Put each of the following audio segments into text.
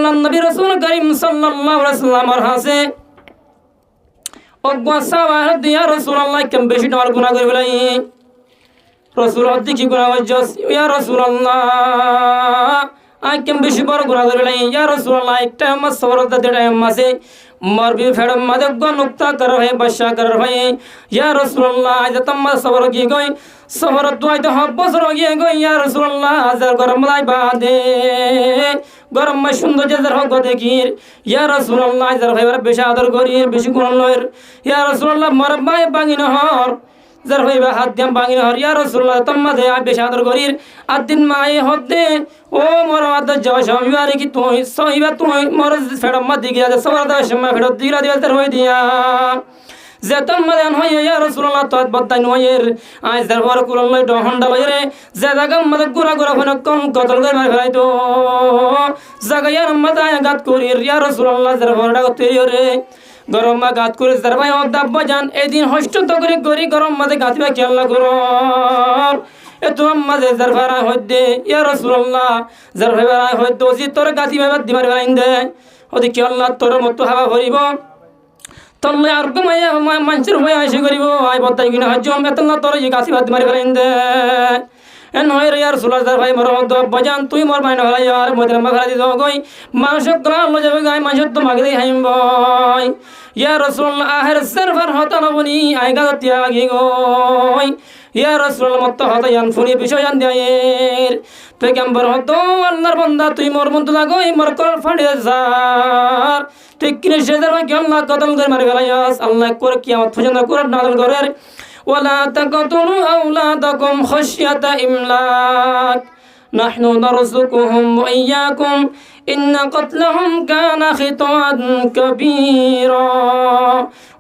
আল্লাহর নবী রাসূল করিম সাল্লাল্লাহু আলাইহি ওয়াসাল্লামের হাসে অজ্ঞা সাওয়ার দিয়া রাসূলুল্লাহ কেম বেশি ডর গুনাহ করে বলাই রাসূলুল্লাহ কি গুনাহ হইছে ইয়া রাসূলুল্লাহ আই কেম বেশি বড় গুনাহ করে বলাই ইয়া রাসূলুল্লাহ একটা মাস সবরত দেটা মাসে মারবি ফেড়ম মাদে গনুক্তা কর হে বশা কর হে ইয়া রাসূলুল্লাহ আজ তম্মা সবর কি গই সবর দুই তো বছর গিয়ে গই ইয়া রাসূলুল্লাহ হাজার গরম লাই বাদে গরম মা সুন্দর যার হোক দেখির ইয়া রাসূলুল্লাহ হাজার ভাইবার বেশি আদর করি বেশি গুণ লয়ের ইয়া রাসূলুল্লাহ মারবাই বাঙি নহর যার হইবা হাত দিম বাঙি নহর ইয়া রাসূলুল্লাহ তম্মা দে বেশি আদর করির আদিন মাই হদে ও মোর আদর যাওয়া সবিবারে কি তুই সহিবা তুই মোর ফেড়ম মা দিগিয়া দে সবর দা সময় ফেড় দিরা দিয়া তার হই দিয়া যে তম্মাদান হয়ে ইয়া রাসূলুল্লাহ তো বদাই নয়ের আজ দরবার কুরল্লাই ড হন্ডা লয়রে যে জায়গা মদে গুরা গুরা ফন কোন কতল করে মার ফেলাই তো জায়গা ইয়ার মদায় গাত করি ইয়া রাসূলুল্লাহ দরবারটা তৈরি গরম মা গাত করে দরবাই অদাব বাজান এদিন হষ্ট তো করে গরি গরম মদে গাতবা কি আল্লাহ করো এ তো মদে দরবারা হইদে ইয়া রাসূলুল্লাহ দরবারা হইতো জি তোর গাতি বাবা দিমার বাইন্দে ওদি কি আল্লাহ তোর মত হাওয়া ভরিব তল্লে আর কমায়া মানুষের হয়ে আসে করিব আই বতাই কিনা হজম এতলা তোর এই গাছি ভাত মারি ফেলেন দে এন হয় রে আর সুলাদার ভাই মর তো বজান তুই মর মাইন হলাই আর মদের মাখরা দি গই মানুষ কলা লো যাবে গায় মানুষ তো মাগে দেই হাইম বই ইয়া রাসূলুল্লাহ আহের সারফার হতা বনি আই গাতিয়া গি গই ইয়া রাসূলুল্লাহ মত হতা ইয়ান ফুনি বিষয় জান দেয়ের পেগম্বর হতো আল্লাহর বান্দা তুই মর মন তো লাগই মর কর ফাড়ে যার তুই কিনে সেদার ভাই আল্লাহ কতল করে মারি ফেলাইস আল্লাহ করে কিয়ামত পর্যন্ত কোরআন নাযিল করের ওয়ালা তাকতুলু আওলাদাকুম খাশিয়াতা ইমলাক নাহনু নারযুকুহুম ওয়া ইয়্যাকুম ইন্না কতলাহুম কানা খিতান কাবীরা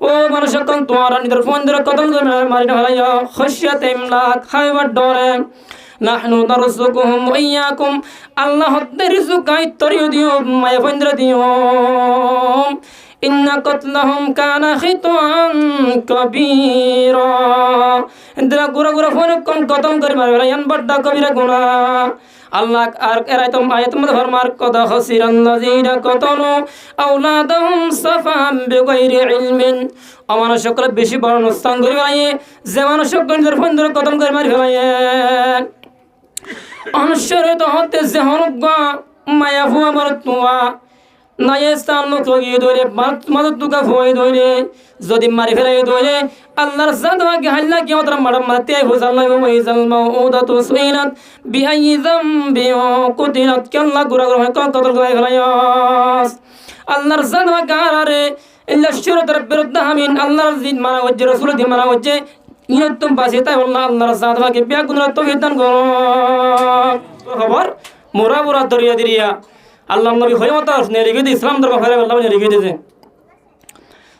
ও মানুষ কোন তোমার নিদর ফোন ধরে কতল করে মারি ফেলাইয়া খাশিয়াতা ইমলাক খাইবার ডরে নাহনু নারযুকুহুম ওয়া ইয়্যাকুম আল্লাহ হতে রিজক আই তরিও দিও মায়া ফন্দ্র দিও ইন্না কতলাহুম কানা খিতান কাবীরা ইন্দরা গুরা গুরা ফোন কোন কতম করে মারবে ইয়ান বড় কবিরা গুনাহ আল্লাহ আর এরাইতম আয়াত মধ্যে ফরমার কদ খাসিরান নাযিরা কতনু আওলাদাহুম সাফাম বিগাইরি ইলমিন আমার সকল বেশি বড় নুকসান করে ভাইয়ে যে মানুষ গণিতের ফোন ধরে কতম করে মারি ফেলায়ে অনুসরে তো হতে যে হরগা মায়া ফুয়া বড় তুয়া নাইস্তান লোক গিয়ে ধরে মাদত তুকা ফুয়ে ধরে যদি মারি ফেলাই ধরে আল্লাহর জাদওয়াকে হাল্লা কি ওতরা মারাম মাতে হুজাল্লাহ ওয়া ইজাল মাউদাতু সুইনাত বিআই যামবি কুতিলাত কাল্লা গুরা গুরা কোন কতল করে ফেলায়াস আল্লাহর জাদওয়া কারারে ইল্লা শুরুতের বিরুদ্ধে আমিন আল্লাহর জিদ মারা হচ্ছে রাসূলের জিদ মারা হচ্ছে ইনতুম বাসে তাই আল্লাহর জাদওয়াকে বিয়া গুনাহ তৌহিদ দান করো খবর মোরা মোরা দরিয়া দিরিয়া আল্লাহ নবী হয়ে মতো আসনে রেখে দিয়ে ইসলাম ধর্ম ফেলে আল্লাহ রেখে দিয়েছে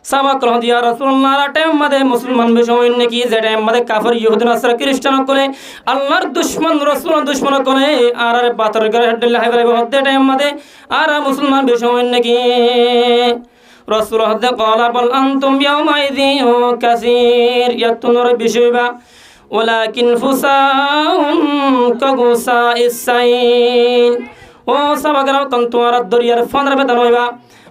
সাবাক রহ দিয়া রাসূলুল্লাহ টাইম মাদে মুসলমান বিষয় নাকি যে টাইম মাদে কাফির ইহুদি নাসারা খ্রিস্টান করে আল্লাহর দুশমন রাসূলের দুশমন করে আর আর বাতর করে হদ্দে হাইবে হদ্দে টাইম মাদে আর মুসলমান বিষয় নাকি রাসূল হদ্দে ক্বালা বল আনতুম ইয়াউমা ইযিন কাসীর ইয়াতুনুর বিশাইবা ওয়ালাকিন ফুসাউন কাগুসা ইসাইল ও সাবাগারা কোন তোমার দরিয়ার ফন্দ্র বেতন হইবা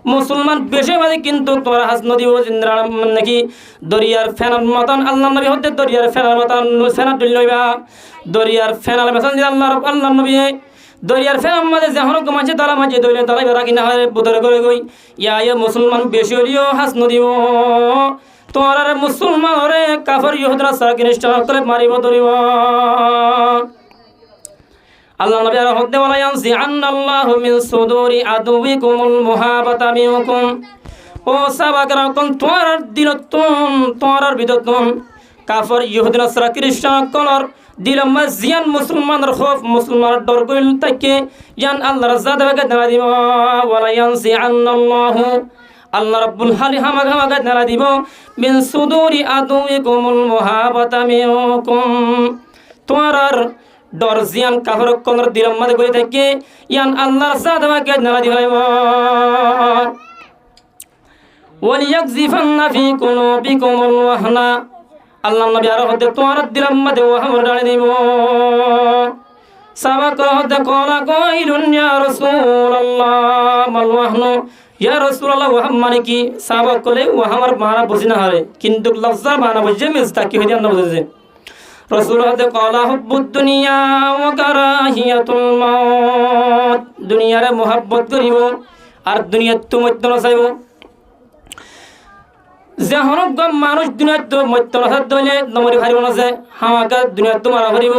মুসলমান বেশি মাঝে কিন্তু তোমার হাস নদী ও জিন্দ্রা নাকি দরিয়ার ফেনার মতন আল্লাহ নবী হতে দরিয়ার ফেনার মতন ফেনার তুল লইবা দরিয়ার ফেনার মতন আল্লাহ নবী দরিয়ার ফেনার মাঝে যেহন মাঝে তারা মাঝে দরিয়ার তারা বেড়া কিনা হয় বুতরে করে গই ইয়া মুসলমান বেশি হলিও হাস নদী ও তোমার মুসলমান হরে কাফর ইহুদরা সারা কিনিষ্ঠ করে মারিব ধরিব আল্লাহ নবী আর হদ্দে ওয়ালা ইয়ানসি আন্নাল্লাহু মিন সুদুরি আদুবিকুমুল মুহাবাতা মিনকুম ও সাহাবাগণ কোন তোমার দিলতুন তোমার বিদতুন কাফর ইহুদি নাসারা খ্রিস্টান কলর দিল মজিয়ান মুসলমানের খৌফ মুসলমানের ডর কইল তাকে ইয়ান আল্লাহর জাদওয়াকে দাঁড়া দিব ওয়ালা ইয়ানসি আন্নাল্লাহু আল্লাহ রাব্বুল হালি হামাগামাগা দাঁড়া দিব মিন সুদুরি আদুবিকুমুল মুহাবাতা মিনকুম তোমার ডর জিয়ান কাফর কলর দিলম মাদে কই থাকে ইয়ান আল্লাহর জাদওয়াকে দাঁড়া দিব ওয়ালিয়াকযিফান্না ফি কুলুবিকুমুল ওয়াহনা আল্লাহ নবী আর হতে তোমার দিলম মাদে ওয়াহম ডালে দিব সাহাবা কলহতে কলা কইলুন ইয়া রাসূলুল্লাহ মাল ওয়াহনু, ইয়া রাসূলুল্লাহ ওয়াহাম মানে কি? সাহাবা কলে ওয়াহামার মানা বুঝি না হারে, কিন্তু লফজার মানা বুঝে মিজতা কি হইতে না বুঝে। রাসূল হতে কলা হুব্বুদ দুনিয়া ওয়া কারাহিয়াতুল মাউত, দুনিয়ারে মোহাব্বত করিব আর দুনিয়াত তো মরতে না চাইব। যে হনক মানুষ দুনিয়াত তো মরতে না চাইলে নমরি ভারিব না, যে হামাকা দুনিয়াত তো মারা ভারিব।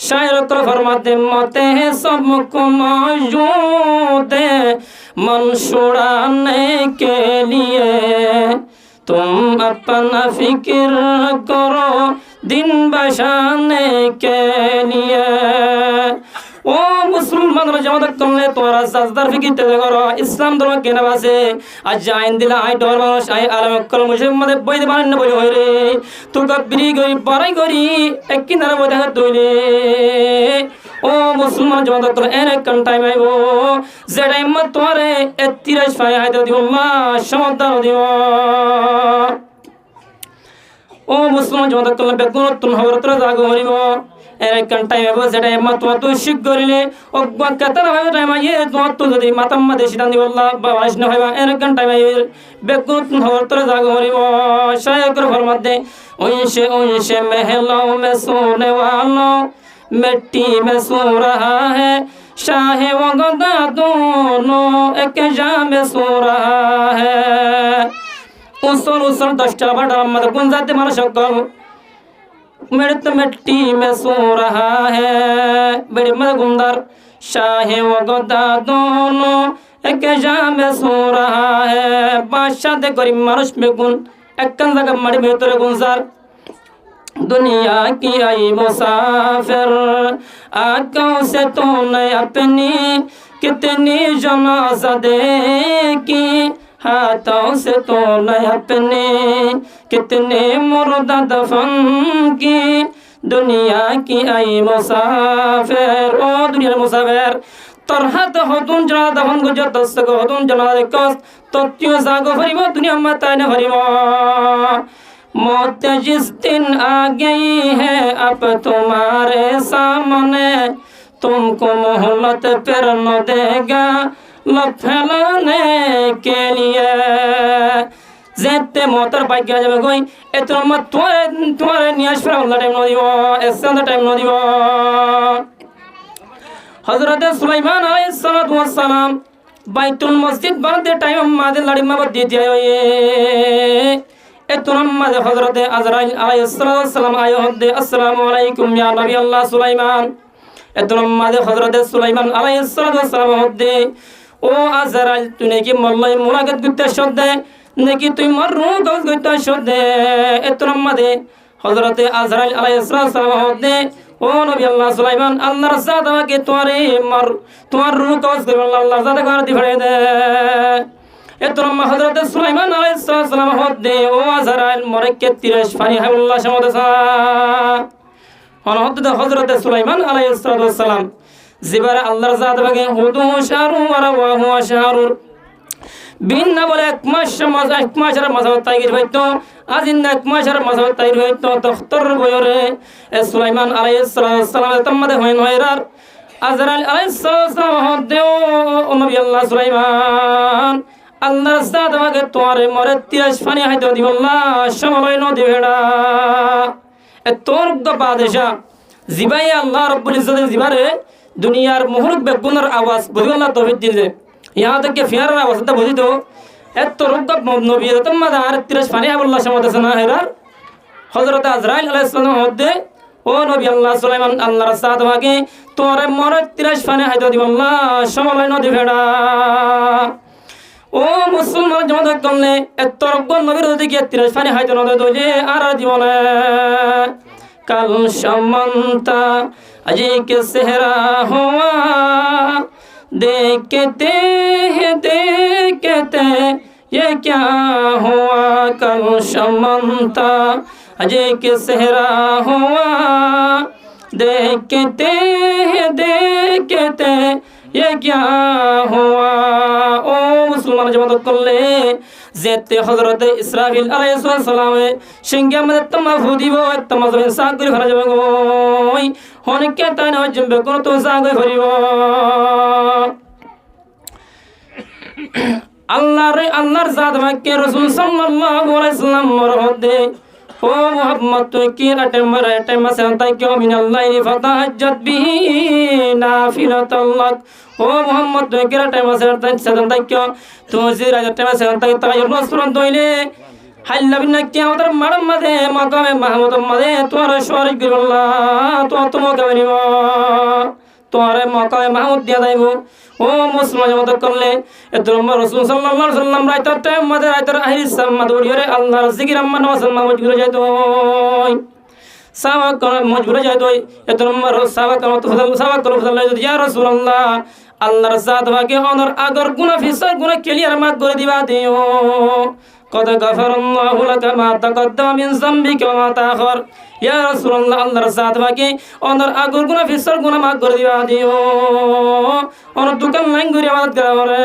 शायर तो फरमाते मते हैं सबको मौजूद मन छुड़ाने के लिए, तुम अपना फिक्र करो दिन बचाने के लिए। ও মুসলমানরা জামাত করলে তোরা সাজদার ফিকিরতে করো, ইসলাম ধর্ম কেন আছে? আজ আইন দিলা আই ডর মানুষ আই আলম কল মুসলমানদের বইতে পারেন না বই হইরে তো কবিরি করি পড়াই করি এক কিনারে বই দেখা তৈলে। ও মুসলমান জামাত করলে এর কোন টাইম আইব যে টাইম তোরে 31 ফাই হাইতে দিব আল্লাহ সমাধান দিব। ও মুসলমান জামাত করলে বেগুন তুন হবর তোরা জাগো হরিব এর কোন টাইম আইব যে টাইম তোমার তো শিখ করিলে অজ্ঞা কাতার হয় টাইম আইয়ে তোমার তো যদি মাতাম্মা দেশি দান দিব আল্লাহ বাবা ইসনা হইবা এর কোন টাইম আইবে বেগুন তুন হবর তোরা জাগো হরিব। শায়র করে ফরমাতে उनसे महलों में सोने वालों मिट्टी में सो रहा है, शाह व गदा दोनों एक जा में सो रहा है। उसल दस्टा बड़ा मत गुंजाते मन शकल मृत मिट्टी में सो रहा है, बड़े मत गुंदर शाह व गदा दोनों एक जा में सो रहा है। बादशाह दे गरीब मानुष में गुण एक जगह मड़ी भीतर गुंजार दुनिया की आई मुसाफिर आंखों से तूने अपनी कितनी जनाजा देखी, हाथों से तूने अपने कितने मुर्दा दफन की। दुनिया की आई मुसाफिर ओ दुनिया मुसाफिर তোর হাত হতুন জনা দহন গুজর দস্তক হতুন জনা কস তত্য জাগো ভরিব দুনিয়া মাতায় না ভরিব। मौत जिस दिन आ गई है अब तुम्हारे सामने, तुमको मोहलत फिर न देगा लब फैलाने के लिए। जेते मोतर बाइक गया जब कोई इतना मत तुम्हारे नियाज पर वाला टाइम न दियो ऐसा टाइम न दियो। हजरत सुलाइमान अलैहिस्सलाम বাইতুল মসজিদ বানাতে টাইম আমাদের লাড়ি মাবাদ দিয়ে দিয়ে এতনাম মাঝে হযরতে আজরাইল আলাইহিস সালাম আয় হদে আসসালামু আলাইকুম ইয়া নবী আল্লাহ সুলাইমান। এতনাম মাঝে হযরতে সুলাইমান আলাইহিস সালাম হদে ও আজরাইল তুই নাকি মল্লাই মুলাকাত করতে শব্দে নাকি তুই মররু গজ করতে শব্দে। এতনাম মাঝে হযরতে আজরাইল আলাইহিস সালাম হদে ও নবী আল্লাহ সুলাইমান আল্লাহর জাত আমাকে তোমার রূহ কবজ করবে আল্লাহর জাত করে দি ফেলে দে। এতরম হযরত সুলাইমান আলাইহিস সালাম হদে ও আজরাইল মরকে 30 ফানি হাবুল্লাহ সমদসা হযরত সুলাইমান আলাইহিস সালাম জিবার আল্লাহর জাত ভাগে হুদু শারু ওয়া রাওয়াহু শারুর বিন বলে এক মাসের মাঝে তাইগির হইতো আজিন এক মাসের মাঝে তাইর হইতো তখতর বয়রে সুলাইমান আলাইহিস সালাম তম্মাদে হইন হয়রার আজরাইল আলাইহিস সালাম হদে ও নবী আল্লাহ সুলাইমান আল্লাহর জাত ভাগে তোরে মরে 30 ফানি হাইতো দিব আল্লাহ সমলয় ন দিবেড়া এ তোর বাদশা জিবাই আল্লাহ রাব্বুল ইজ্জতের জিবারে দুনিয়ার মুহরক বেগুনের আওয়াজ বুঝলা তৌহিদ দিলে यहाँ तक के फियार आवाज तो बुझी तो एत तो रुक नबी तो मदा आर 30 फानी अल्लाह समद सना हैरार हजरत अजराइल अलैहिस्सलाम होदे ओ नबी अल्लाह सुलाइमान अल्लाहर साथ भागे तोरे मर 30 फानी हाइतो দিব আল্লাহ সমলয় নদী ভেড়া। ও মুসলমান জমাত করলে এত রুক নবীর যদি কি 30 ফানি হাইতো নদী দইলে আর জীবনে কাল সমন্তা আজি কে সেহরা হুয়া देखते ये क्या हुआ कल शमंता अजय के सहरा हुआ देखते ये क्या हुआ। ओ मुसलमान जमात করলে যেতে হযরতে ইসরাফিল আলাইহিস সালামে সিংহে আমাদের তোমা ফুদিব তোমা জমিন সাগ করে ফেলা যাবে ওই অনেককে তাই না জমবে কোন তো সাগ করে ফেলিব আল্লাহর জাত বাক্যে রাসূল সাল্লাল্লাহু আলাইহি সাল্লাম মরহদে ও মুহাম্মদ তুই কি রাতে মাসে তাই কেউ মিনাল্লাহি ফাতাহাজ্জাত বিহি নাফিলাতাল্লাক ও মুহাম্মদ তুই কি রাতে মাসে তাই কেউ তুই যে রাতে মাসে তাই রাসূল দইলে হাল্লা বিনা কিয়ামতের মারাম মাঝে মাকামে মাহমুদ মাঝে তোর শরীক বিল্লাহ তো তোমাকে বলিব তোর মাকামে মাহমুদ দিয়া যাইব ও মুসলমান মত করলে এত রাসূল সাল্লাল্লাহু আলাইহি সাল্লাম রাইতার টাইম মাঝে রাইতার আহির সাম্মা দড়িয়ে আল্লাহর জিকির আম্মা নওয়াজ মজবুর যাইতো সাওয়া কর মজবুর যাইতো এত সাওয়া কর ফজল ইয়া রাসূলুল্লাহ আল্লাহর জাত ভাগে অনর আগর গুনাহ ফিসার গুনাহ ক্লিয়ার মাফ করে দিবা দিও قد غفر الله لك ما تقدم من ذنبك وما تأخر يا رسول الله আল্লাহর জাত ভাগে অনর আগর গুনাহ ফিসার গুনাহ মাফ করে দিবা দিও অনর দোকান লাইন করে ইবাদত করে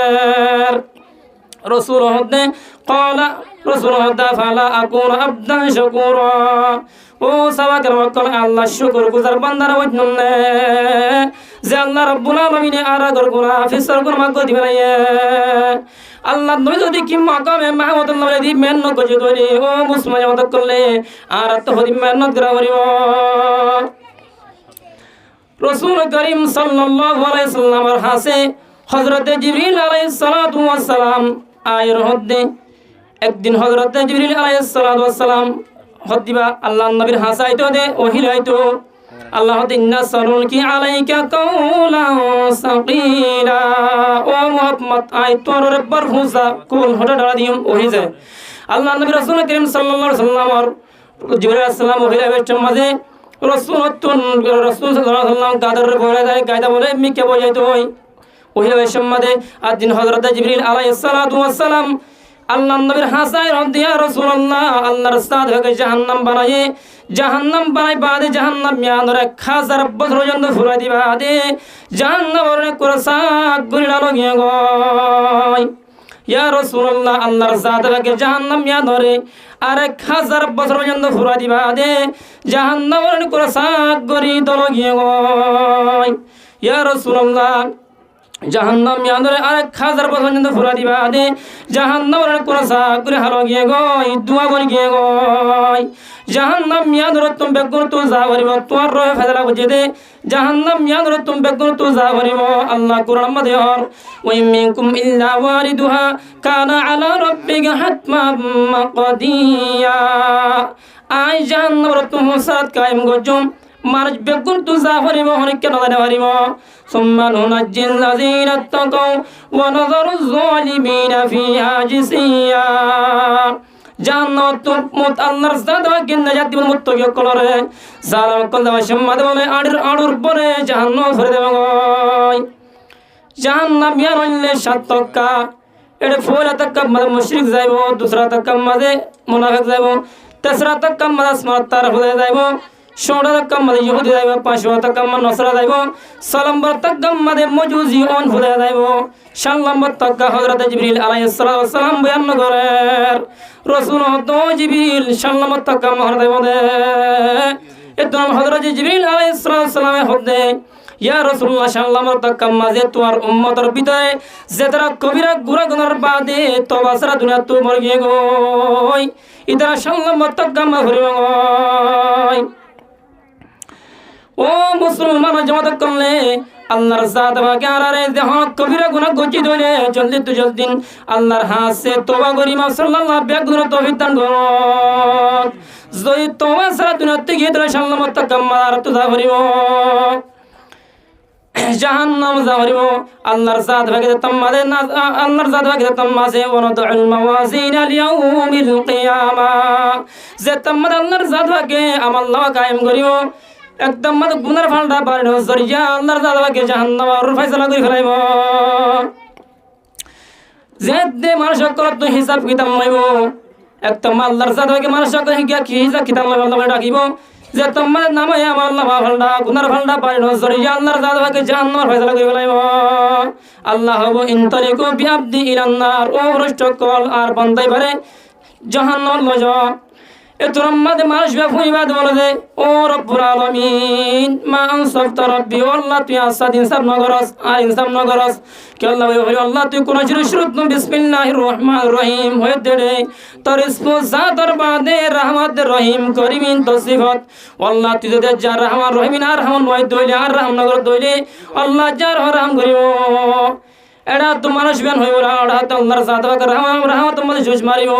رسول هدى قال رسول هدى فلا أكون عبدا شكورا ও সাওয়াকের ওয়াক্কাল আল্লাহ শুকর গুজার বান্দার ওজন্য যে আল্লাহ রাব্বুল আলামিন আর আগর গুনাহ ফিসার গুনাহ মাফ করে দিবেন আল্লাহ নবী যদি কি মাকামে মাহমুদুল্লাহ যদি মেহনত করে ধরে ও মুসলমান মত করলে আর তো হদি মেহনত করা করিব রাসূল করিম সাল্লাল্লাহু আলাইহি সাল্লামের হাসে হযরত জিবরিল আলাইহিস সালাতু ওয়াস সালাম আয়ের হদ্দে একদিন হযরত জিবরিল আলাইহিস সালাতু ওয়াস সালাম হদ্দিবা আল্লাহর নবীর হাসাইতো দে ওহিলাইতো আল্লাহ ইন্না সালুনকি আলাইকা কাওলান সাকিলা ও মুহাম্মদ আই তোর রব্বর হুসা কোন হটা ডালা দিম ওহি যায় আল্লাহ নবী রাসূল করিম সাল্লাল্লাহু আলাইহি সাল্লাম জিবরিল আলাইহিস সালাম ওহিলাইবের মাঝে রাসূল সাল্লাল্লাহু আলাইহি সাল্লাম গাদর বলে যায় গায়দা বলে মিকে বজাইতো হই ওহিলাইবের মাঝে আদিন হযরত জিবরিল আলাইহিস সালাতু ওয়াস সালাম আল্লাহর নবীর হাসায় রদিয়া রাসূলুল্লাহ আল্লাহর সাদ হয়ে জাহান্নাম বানাই বাদে জাহান্নাম মিয়ানরে 1000 বছর পর্যন্ত ফুরাই দিবা দে জাহান্নামের কোরসা গুলিলা লগে গয় ইয়া রাসূলুল্লাহ আল্লাহর সাদ হয়ে জাহান্নাম মিয়ানরে আর 1000 বছর পর্যন্ত ফুরাই দিবা দে জাহান্নামের কোরসা গরি দলগে গয় ইয়া রাসূলুল্লাহ জাহান্নাম মিয়ানরে আর 1000 বছর পর্যন্ত ফুরা দিবা দে জাহান্নামের কোরসা করে হালো গিয়ে গয় দুয়া বলি গিয়ে গয় জাহান্নাম মিয়ানরে তুমি বেগুন তো যা বলিব তোমার রহে ফায়দা বুঝে দে জাহান্নাম মিয়ানরে তুমি বেগুন তো যা বলিব আল্লাহ কুরআন মধ্যে আর ওয়া মিনকুম ইল্লা ওয়ারিদুহা কানা আলা রাব্বিকা হাতমান মাকদিয়া আই জাহান্নামের তুমি সাত কায়েম গজম মারজ বেগুন তো যা বলিব অনেক কেন জানা বলিব সুম্মা নুনাজ্জিল লাযিনা তাকাও ওয়া নাযারু যালিমিনা ফিহা জিসিয়া জান্নাত মুত আল্লাহর জাত গিন নাজাত দিবেন মুত্তাকি কলরে জালাম কলদা সম্মাদ বলে আড়ুর পরে জাহান্নাম ভরে দেব গয় জাহান্নাম ইয়ার হইলে 7 টাকা এডে ফোলা টাকা মানে মুশরিক যাইব দুসরা টাকা মানে মুনাফিক যাইব তেসরা টাকা মানে আসমাতার হয়ে যাইব 16 টাকা মানে ইহুদি যাইব 5 টাকা মানে নসরা যাইব সালাম্বর টাকা মানে মজুজি অন হয়ে যাইব সাল্লাম্বর টাকা হযরত জিবরিল আলাইহিস সালাম বয়ান করেন রাসূল তো জিবরিল সাল্লাম্বর টাকা মহর দেব দে এতম হযরত জিবরিল আলাইহিস সালামে হদে ইয়া রাসূলুল্লাহ সাল্লাল্লাহু টাকা মাঝে তোমার উম্মতের ভিতরে যেতরা কবিরা গুনাহ গুনার বাদে তওবা সারা দুনিয়া তো মর গিয়ে গই ইদা সাল্লাল্লাহু টাকা মা ভরে গই ও মুসলমান জামাত করলে আল্লাহর জাত বাগারে দেহ কবিরা গুনাহ গজি ধরে জলদি তো জলদিন আল্লাহর হাসে তওবা করি মা সাল্লাল্লাহু বেগুন তৌফিক দান করুন জয় তওবা সারা দুনিয়া তে গিয়ে ধরে সাল্লাল্লাহু টাকা মার তো যা ভরিব জাহান্নাম যা ভরিব আল্লাহর জাত বাগারে তামাদে না আল্লাহর জাত বাগারে তামাজে ওয়ানাদুল মাওয়াজিন আল-ইয়াউমিল কিয়ামা যে তামাদ আল্লাহর জাত বাগে আমল নামা কায়েম করিব একদম মত গুনার ফালটা বাড়ানো জরিয়া আল্লাহর জাতকে জাহান্নামের ফয়সালা করে ফেলাইব যেতে মানুষ কত হিসাব কিতাব লইব একদম আল্লাহর জাতকে মানুষ কি হিসাব কিতাব লইব আল্লাহ ডাকিব যে তোমার নামে আমার নামা ভালডা গুনার ভালডা পারি নজরে আল্লাহর জাদবাকে জাহান্নামের ফয়সালা করে ফেলাইব আল্লাহ হবো ইনতালিকু বিআবদি ইলান্নার ও রষ্টকল আর বান্দাই পারে জাহান্নাম লজ এতর মাঝে মানুষ ফুইবাদ বলে যে ও রব্বুল আলামিন মা আনসাফতা রব্বি আল্লাহ তুই আসাদ ইনসাফ নগরস আর ইনসাফ নগরস কে আল্লাহ হই আল্লাহ তুই কোন শুরুত বিসমিল্লাহির রহমানির রহিম হয়ে দে তোর ইসমু জাতর বাদে রহমত রহিম করিমিন তসিফত আল্লাহ তুই যদি যার রহমান রহিমিন আর রহমান ওই দইলে আর রহম নগর দইলে আল্লাহ যার রহম করিব এডা তো মানুষ বেন হইব না তো আল্লাহর জাতবাকে রহমত মধ্যে জুজ মারিব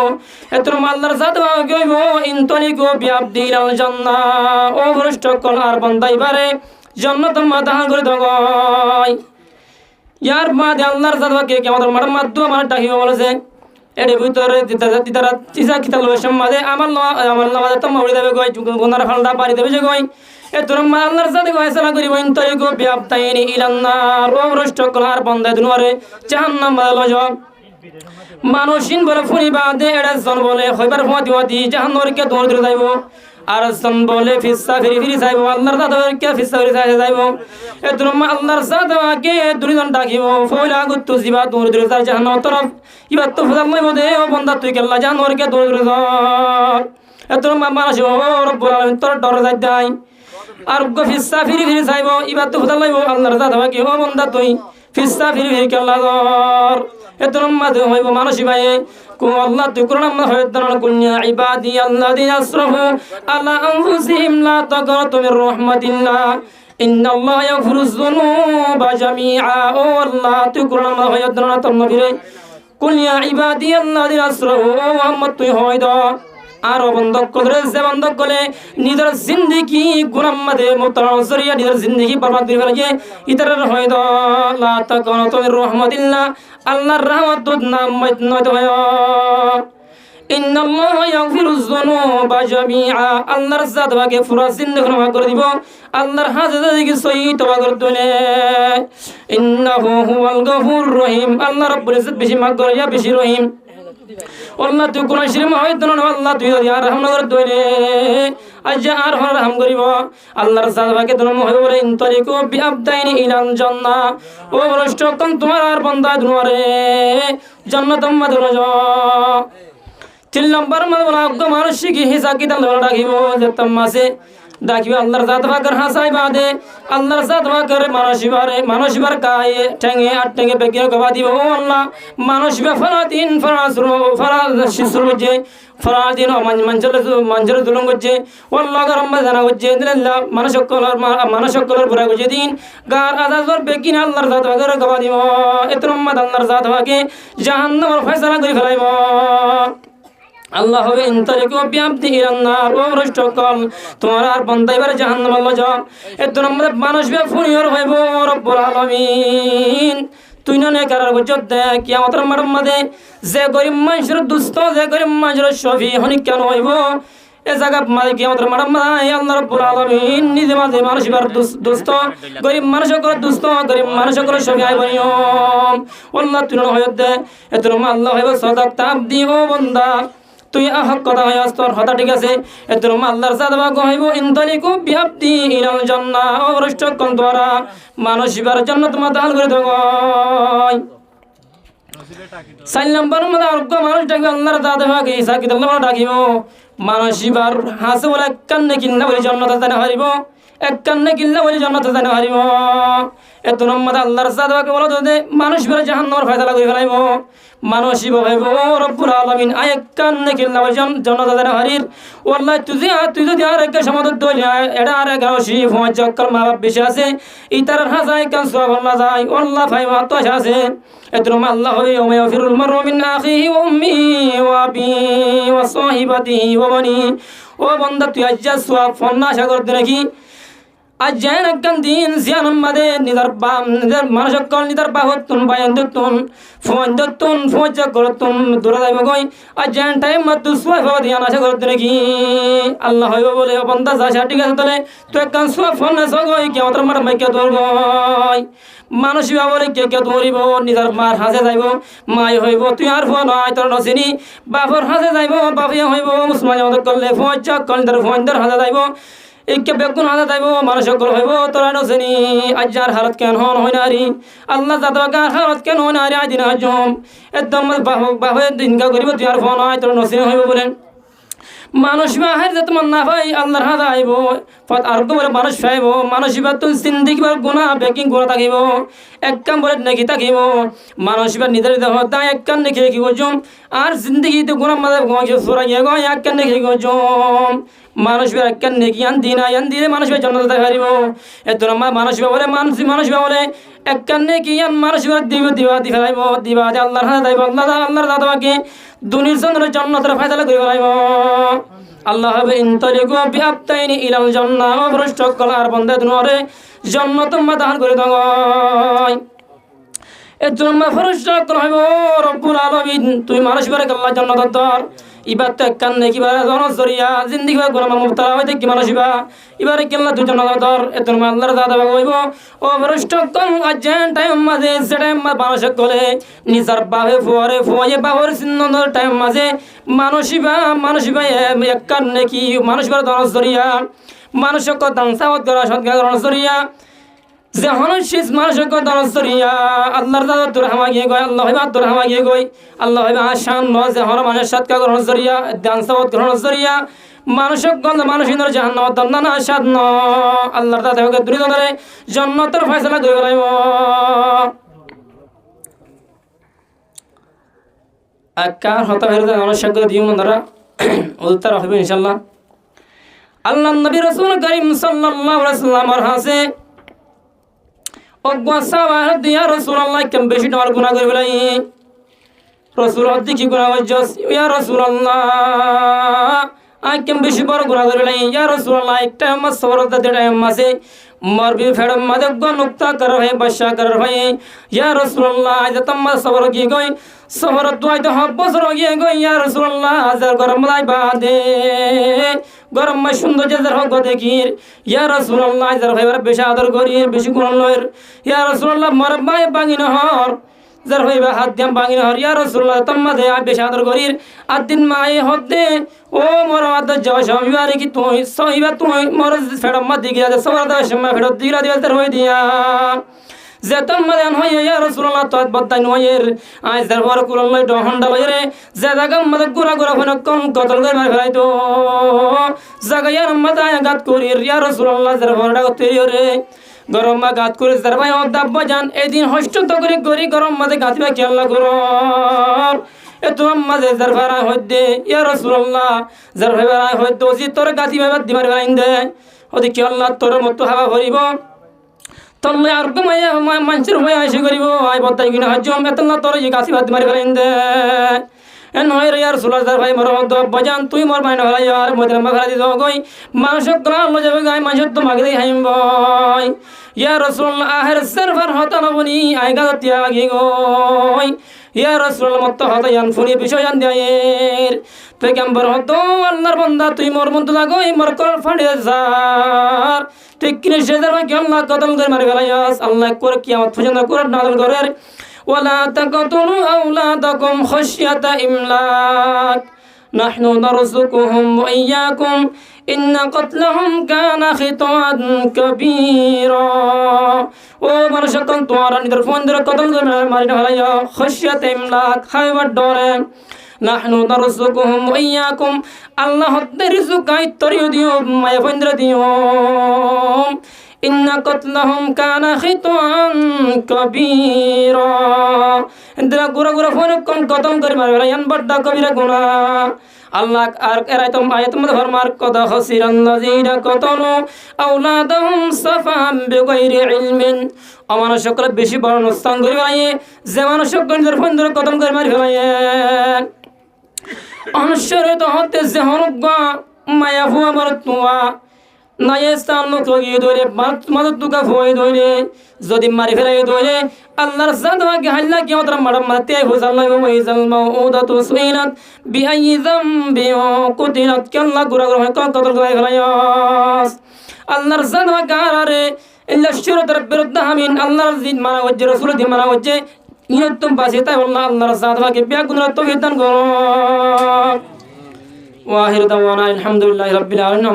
এত আল্লাহর জাতবাকে কইব ইনতলিকু বিআবদিল জান্নাহ ও ভ্রষ্ট কল আর বান্দাই পারে জান্নাত মাদাহ করে দগয় ইয়ার বাদে আল্লাহর জাতবাকে কি আমাদের মাদ্দু আমার ডাকিব বলেছে এর ভিতরে তিতারা তিসা কিতা লয় সমাজে আমার মাঝে তো মরি দেবে কই গুনার ফলটা পারি দেবে যে কই এতর আল্লাহর সাথে ফয়সালা করিব ইনতালিকু বিআবতাইনি ইলান্নার ও ভ্রষ্ট কল আর বান্দা দুনিয়ারে জাহান্নাম লজ মানুষিন বলে ফুনি বাদে এড়া জন বলে হইবার হওয়াতি হওয়াতি জাহান্নামের কে দৌড় ধরে যাইব আর জন বলে ফিসা ফিরি ফিরি যাইব আল্লাহর দাদার কে ফিসা ফিরি যাইব এতর আল্লাহর সাদাকে দুনিয়ান ডাকিব ফয়লা গুত্তু জিবা দৌড় ধরে যায় জাহান্নামের তরফ ইবা তো ফজাল লইব দে ও বান্দা তুই কেল্লা জাহান্নামের কে দৌড় ধরে যা এতর মানুষ ও রব্বুল আলামিন তোর ডর যাই দেয় আর ফিসা ফিরি ফিরি যাইব ইবা তো ফজাল লইব আল্লাহর দাদাকে ও বান্দা তুই ফিসা ফিরি ফিরি কেল্লা দর এতর মাঝে হইব মানুষ ভাই কো আল্লাহ তুই কোরআন মধ্যে হয়তন কুল্লা ইবাদি আল্লাযিনা আসরাফু আলা আনফুসিহিম লা তাকনাতু মির রাহমাতিল্লাহ ইন্নাল্লাহা ইয়াগফিরুয যুনুবা জামিআ ও আল্লাহ তুই কোরআন মধ্যে হয়তন তোর নবী রে কুল্লা ইবাদি আল্লাযিনা আসরাফু ও মুহাম্মদ তুই হয়দ আর বন্ধক করে যে বন্ধক করে নিজের জিন্দেগি গুনাহ মধ্যে মুবতালা জরিয়া নিজের জিন্দেগি বরবাদ করে ফেলে ইতরের হয়দ লা তাকনাতু মির রাহমাতিল্লাহ আল্লাহর রহমত নাম নয় হয় ইন্নাল্লাহা ইয়াগফিরুয যুনুবা জামিআ আল্লাহর জাতবাকে পুরা জিন্দেগি ক্ষমা করে দিব আল্লাহর হাজাতে দিকে সহি তওবা করে দিলে ইন্নাহু হুয়াল গফুরুর রহিম আল্লাহ রাব্বুল ইজ্জত বেশি মাফ করে বেশি রহিম আল্লাহ তুই কোন শিরম হয়তো না আল্লাহ তুই আর রহম নগর দইলে আজ আর রহম করিব আল্লাহর জাতবাকে ধর্ম হই বলে ইনতালিকু বিআবদাইনি ইলাল জান্নাহ ও ভ্রষ্ট কোন তোমার আর বান্দা দুনিয়ারে জান্নাত মধ্যে রজ 3 নম্বর মধ্যে বলা মানুষ কি হিসাব কিতাব রাখিব যে তমাসে ডাকিব আল্লাহর জাতবাকের হাসাই বাদে আল্লাহর জাতবাকের মানসিবার কায়ে ঠেঙে আর ঠেঙে বেগে গবা দিব ও আল্লাহ মানসিবা ফরাদিন ফরাসুরু যে ফরাদিন মঞ্জর দুলং গজে আল্লাহ রম্মা জানা গজে দিল্লাহ মানসকলর পুরা গজে দিন গার আজাজর বেগিন আল্লাহর জাতবাকের গবা দিব এতরম্মাদ আল্লাহর জাতবাকে জাহান্নামের ফয়সালা করে ফেলাইব আল্লাহ হবে ইনতালিকু বিআবদি ইলান্নার ও ভ্রষ্ট কল তোমার আর বান্দাই বারে জাহান্নাম লজ এত নম্বরে মানুষ বে ফুনিয়র হইব রব্বুল আলামিন তুই ননে কারার গজত দে কিয়ামতের মাঠের মধ্যে যে গরিব মানুষের দুস্থ যে গরিব মানুষের শফি হনি কেন হইব এ জায়গা মাঝে কিয়ামতের মাঠের মধ্যে আল্লাহ রব্বুল আলামিন নিজে মাঝে মানুষের দুস্থ গরিব মানুষের দুস্থ গরিব মানুষের শফি আইব নিয়ম আল্লাহ তুই ননে হইত দে এত নম্বর আল্লাহ হইব সাদাকতা আবদি ও বান্দা তুই হক কথা হয় তোর কথা ঠিক আছে এতর আল্লাহর জাতবা কইব ইনতালিকু বিআবদি ইলাল জান্নাহ ও ভ্রষ্ট কোন দ্বারা মানসিবার জান্নাত মাদাল করে দগয় 4 নম্বর মধ্যে আর মানুষ ডাকবে আল্লাহর জাতবাকে ঈসা কিতাব ডাকিব মানসিবার হাসে বলে কান্নে কিন্না বলে জান্নাত জানা হারিব এক কান্নে কিল্লা বলে জান্নাত জানা হারিব এত নম্বর আল্লাহর জাতবাকে বলো দে মানসিবার জাহান্নামের ফয়সালা করে ফেলাইব মানসিব ভাইব রব্বুল আলামিন আয় কান্নে কিল্লা বলে জান্নাত জানা হারির ওয়াল্লাহ তুই যদি আর এক সমাদত দই এটা আর এক গাওসি ফোন চক্কর মা বাপ বেশি আছে ইতার হাজাই কান সওয়াব আল্লাহ যায় আল্লাহ ভাইবা তো আছে এত নম্বর আল্লাহ হবে ওয়া ফিরুল মারউ মিন আখিহি ওয়া উম্মিহি ওয়া আবি ওয়া সাহিবাতিহি ওয়া বানি ও বান্দা তুই আজ সওয়াব ফোন না সাগর দে নাকি আজ জান কান দিন জিয়ান মাদে নিদার বাম নিদার মানসকল নিদার বাহতুন বায়ান দতুন ফোন করতুন দূরে যাইব গই আজ জান টাইম মাতু সুয়া বাবা দিয়ান আশা করতে নাকি আল্লাহ হইব বলে বান্দা যা ঠিক আছে তাহলে তুই কান সুয়া ফোন না সগই কি আমার মার মাইকা দূর গই মানুষ বাবরে কে দৌড়িব নিদার মার হাজে যাইব মাই হইব তুই আর ফোন হয় তোর নসিনি বাপর হাজে যাইব বাপিয়া হইব মুসলমান করলে ফোন কল নিদার ফোন হাজে যাইব ইকে বেগুন হাতে যাইব মানুষ সকল হইব তোরা নসেনি আজার হালত কেন হন হয় নারী আল্লাহ জাদগার হালত কেন হয় নারী আদিন আজম একদম বাহু দিনকা করিব তুই আর ফোন হয় তোর নসেনি হইব বলেন মানুষ বাহের যে তোমার না ভাই আল্লাহর হাত আইব পথ আর বলে মানুষ পাইব মানুষ বা তুমি জিন্দিগি বার গুণা বেকিং গুণা থাকিব এক কাম বলে নাকি থাকিব মানুষ বা নিজের দেহ তা এক কান দেখে কি গজম আর জিন্দিগিতে গুণা মাঝে গজম সোরা গিয়ে গয় এক কান দেখে গজম মানুষ বা এক কান নেকি আনতি না আনদিলে মানুষ বা জন্ম দিতে পারিব এত মানুষ বা বলে মানুষ বা বলে এক কান নেকি আন মানুষ বা দিবা দি ফেলাইব দিবা দি আল্লাহর হাত আইব আল্লাহর দাদাকে দুনিয়ার চন্দ্রের জন্নতের ফায়দালা করে ফেলাইব আল্লাহ হবে ইনতালিকু বিআবতাইনি ইলাল জান্নাহ ভ্রষ্ট কলার বন্ধে দুনরে জান্নাত মাদান করে দঙ্গয় এজন্য মা ভ্রষ্ট কল হইব রব্বুল আলামিন তুই মানুষ বারে আল্লাহ জান্নাত দর ইবাত কান নেকি বারে জনজরিয়া জিন্দেগি বা গুনাহ মুবতালা হইতে কি মানুষ বা ইবারে কেল্লা তুই জান্নাত দর এজন্য আল্লাহর দাদা হইব ও ভ্রষ্ট কল আজেন টাইম মাঝে সেটা মানুষ কলে নিজার বাবে ফুয়ে বাবার সিন্নর টাইম মাঝে মানুষ বা এক কান নেকি মানুষ বারে জনজরিয়া মানুষক দান সাওয়াত করা সৎকার জনজরিয়া যে হনশিস মানুষক দান জরিয়া আল্লাহর দাদা তোর হামা গিয়ে গয় আল্লাহ হইবা তোর হামা গিয়ে গয় আল্লাহ হইবা আশান নয় যে হন মানুষ সৎকার গ্রহণ জরিয়া দান সাওয়াত গ্রহণ জরিয়া মানুষক গন্ধ মানুষ ইন্দর জাহান্নাম দন্না না সাদ ন আল্লাহর দাদা হোক দুনিয়ারে জান্নাতের ফয়সালা করে গলাইব আকার হতা হইরা মানুষক দিও মনরা উত্তর হবে ইনশাআল্লাহ আল্লাহর নবী রাসূল করিম সাল্লাল্লাহু আলাইহি ওয়াসাল্লামের হাসে অজ্ঞা সাওয়ার দিয়া রাসূলুল্লাহ কেম বেশি তোমার গুনাহ করে বলাই রাসূল দেখি গুনাহ হইছস ইয়া রাসূলুল্লাহ আই কেম বেশি বড় গুনাহ করে বলাই ইয়া রাসূলুল্লাহ একটা মাস সবরত দেড় মাসে মরবি ফেড়ম মাদে গনুক্তা কর হয় বশা কর হয় ইয়া রাসূলুল্লাহ আজ তম্মা সবর কি গই সবর তুই তো বছর গিয়ে গই ইয়া রাসূলুল্লাহ হাজার গরম লাই বাদে গরম মা সুন্দর যে হোক দেখির ইয়া রাসূলুল্লাহ যার ভাইবার বেশি আদর করি বেশি গুণ লয়ের ইয়া রাসূলুল্লাহ মর মাই বাঙি নহর যার ভাইবা হাত দিম বাঙি নহর ইয়া রাসূলুল্লাহ তম্মা দে বেশি আদর করির আদিন মাই হদে ও মর আদ যাও সবিবার কি তুই সহিবা তুই মর ফেড়ম মা দিগি যা সবার দা সময় ফেড় দিরা দিবা তার হই দিয়া যে তম্মাদান হয় ইয়া রাসূলুল্লাহ তত বদাই নয়ের আজ দরবার কুললাই ডহন্ডা লয়রে যে জায়গা মদে গুরা গুরা ফন কম কতল করে মার ফেলাইতো জায়গা ইয়ার মদায় গাত করি ইয়া রাসূলুল্লাহ দরবারটা তৈরি গরম মা গাত করে দরবাই অদাব বাজান এদিন হষ্ট তো করে গরি গরম মদে গাতবা কি আল্লাহ করর এ তোমার মাঝে দরবারা হইদে ইয়া রাসূলুল্লাহ দরবারা হইতো জি তোর গাতি বাবা দিমার বাইন্দে ওদি কি আল্লাহ তোর মত হাওয়া ভরিব তল্লে আর কমাইয়া মানুষের হয়ে আসে করিব আই বতাই কিনা হজম এতলা তোর এই কাশি ভাত মারি ফেলেন দে এ নয় রে আর সুলাদার ভাই মর বাজান তুই মর মাইনা হলাই আর মদিনা মাগরা দি গই মানুষ তোরা লো যাবে গায় মানুষ তো মাগে দেই হাইম বই ইয়া রাসূলুল্লাহ আহের সারফার হতা নবনি আই গাতিয়া গি গই ইয়া রাসূলুল্লাহ মত হতা ইয়ান ফুনি বিষয় জান দেয়ের পেগম্বর হতো আল্লাহর বান্দা তুই মর মন তো লাগই মর কর ফাড়ে জার ঠিক কিনে সেদার ভাই আল্লাহ কতল করে মারি ফেলাইয়াস আল্লাহ করে কিয়ামত পর্যন্ত করে নাযিল করের ওয়ালা তাকতুলু আওলাদাকুম খাশিয়াতা ইমলাক নাহনু নারযুকুহুম ওয়া ইয়্যাকুম ইন্না কতলাহুম কানা খিতান কাবীরা ও মানুষ কোন তোমার নিদর ফোন ধরে কতল করে মারি ফেলাইয়া খাশিয়াতা ইমলাক খাইবার ডরে নাহনু নারযুকুহুম ওয়া ইয়্যাকুম আল্লাহ রিজুকাই তরিও দিও মায়া ফন্দ্র দিও ইন্না কতলাহুম কানা খিতান কাবীরা ইন্দরা গুরা গুরা ফোন কোন কতম করে মারবে ইয়ান বড় কবিরা গুনাহ আল্লাহ আর এরাইতম আয়াতুম ফরমার কদ খাসিরান নাযিরা কতনু আওলাদাহুম সাফাম বিগাইরি ইলমিন আমার সকল বেশি বড় নুকসান করে ফেলায় যে মানুষ গণের ফোন ধরে কতম করে মারি ফেলায় অনুসরে তো হতে যে হনুগা মায়া হুয়া আমার তুয়া নাইস্তান মুখ গিয়ে ধরে মাদত তুকা ফুয়ে ধরে যদি মারি ফেলাই ধরে আল্লাহর জাদওয়াকে হাল্লা কি ওদের মারা মারতে হুজাল্লাহ ওয়া ইজাল মাউদাতু সুইনাত বিআই যামবি কুতিলাত কাল্লা গুরা গুরা কোন কতল করে ফেলায়াস আল্লাহর জাদওয়া গারারে ইল্লা শুরুতের বিরুদ্ধে আমিন আল্লাহর জিদ মারা ওজে রাসূল দি মারা ওজে ইয়তুম বাসিতা আল্লাহর জাদওয়াকে বিয়া গুনাহ তৌহিদ দান করো ওয়া আখিরু দাওয়ানা আলহামদুলিল্লাহি রাব্বিল আলামিন।